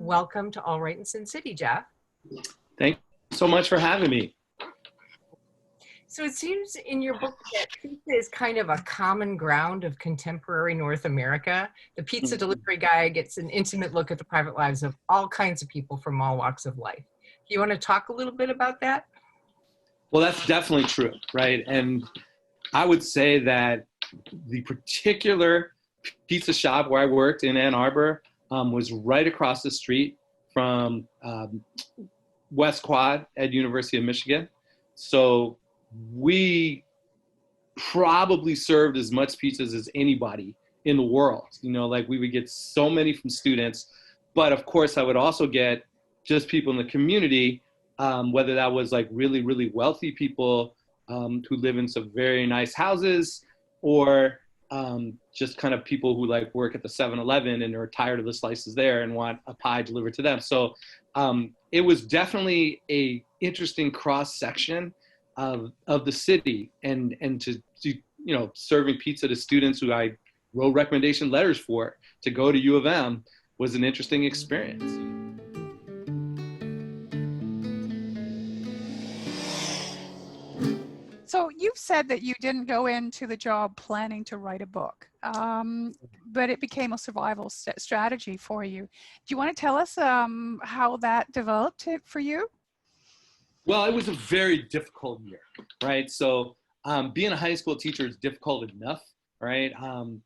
welcome to All Right in Sin City, Jeff. Thank you so much for having me. So it seems in your book that pizza is kind of a common ground of contemporary North America. The pizza delivery guy gets an intimate look at the private lives of all kinds of people from all walks of life. Do you want to talk a little bit about that? Well, that's definitely true, right? And I would say that the particular pizza shop where I worked in Ann Arbor was right across the street from West Quad at University of Michigan. So we probably served as much pizzas as anybody in the world. You know, like we would get so many from students, but of course I would also get just people in the community, whether that was like really, really wealthy people who live in some very nice houses, or just kind of people who like work at the 7-Eleven and are tired of the slices there and want a pie delivered to them. So it was definitely a interesting cross section of the city, and to you know, serving pizza to students who I wrote recommendation letters for to go to U of M was an interesting experience. So you've said that you didn't go into the job planning to write a book, but it became a survival strategy for you. Do you want to tell us how that developed for you? Well, it was a very difficult year, right? So being a high school teacher is difficult enough, right?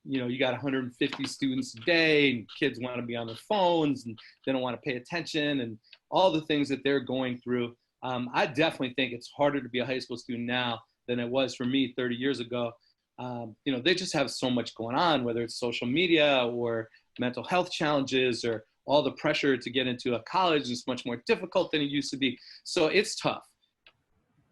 You know, you got 150 students a day, and kids want to be on their phones, and they don't want to pay attention, and all the things that they're going through. I definitely think it's harder to be a high school student now than it was for me 30 years ago. You know, they just have so much going on, whether it's social media or mental health challenges, or all the pressure to get into a college is much more difficult than it used to be. So it's tough.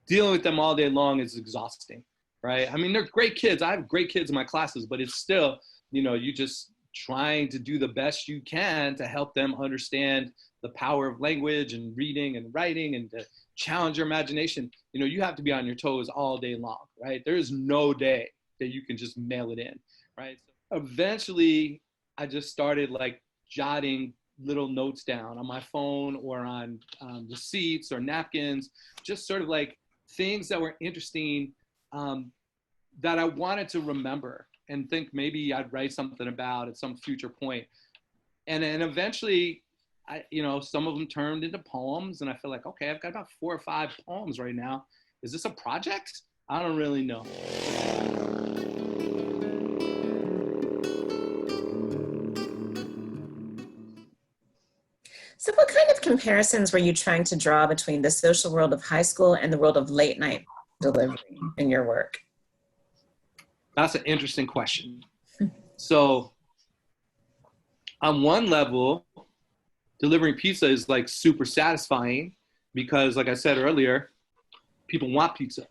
Dealing with them all day long is exhausting, right? I mean, they're great kids. I have great kids in my classes, but it's still, you know, you just trying to do the best you can to help them understand the power of language and reading and writing, and to challenge your imagination. You know, you have to be on your toes all day long, right? There is no day that you can just mail it in, right? So eventually, I just started like jotting little notes down on my phone or on receipts or napkins, just sort of like things that were interesting that I wanted to remember and think maybe I'd write something about at some future point. And eventually, you know, some of them turned into poems, and I feel like, okay, I've got about 4 or 5 poems right now. Is this a project? I don't really know. So what kind of comparisons were you trying to draw between the social world of high school and the world of late night delivery in your work? That's an interesting question. So on one level, delivering pizza is like super satisfying because, like I said earlier, people want pizza,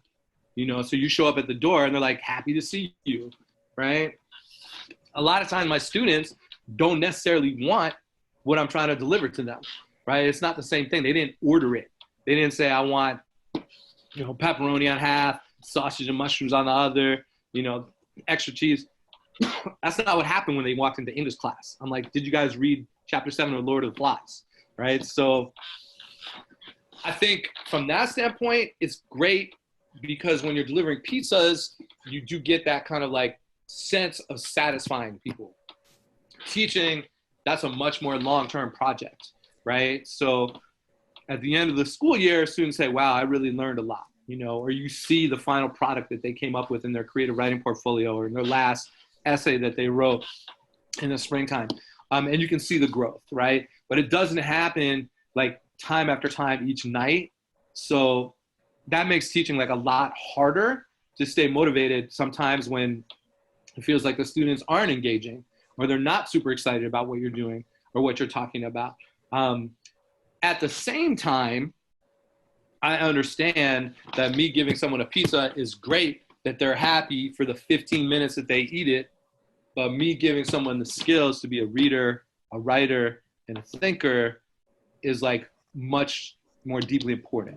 you know, so you show up at the door and they're like happy to see you, right? A lot of times my students don't necessarily want what I'm trying to deliver to them, right? It's not the same thing. They didn't order it. They didn't say, I want, you know, pepperoni on half, sausage and mushrooms on the other, you know, extra cheese. That's not what happened when they walked into English class. I'm like, did you guys read chapter 7 of Lord of the Flies, right? So I think from that standpoint, it's great because when you're delivering pizzas, you do get that kind of like sense of satisfying people. Teaching, that's a much more long-term project, right? So at the end of the school year, students say, wow, I really learned a lot, you know, or you see the final product that they came up with in their creative writing portfolio or in their last essay that they wrote in the springtime. And you can see the growth, right? But it doesn't happen like time after time each night. So that makes teaching like a lot harder to stay motivated sometimes when it feels like the students aren't engaging or they're not super excited about what you're doing or what you're talking about. At the same time, I understand that me giving someone a pizza is great, that they're happy for the 15 minutes that they eat it, but me giving someone the skills to be a reader, a writer, and a thinker is like much more deeply important.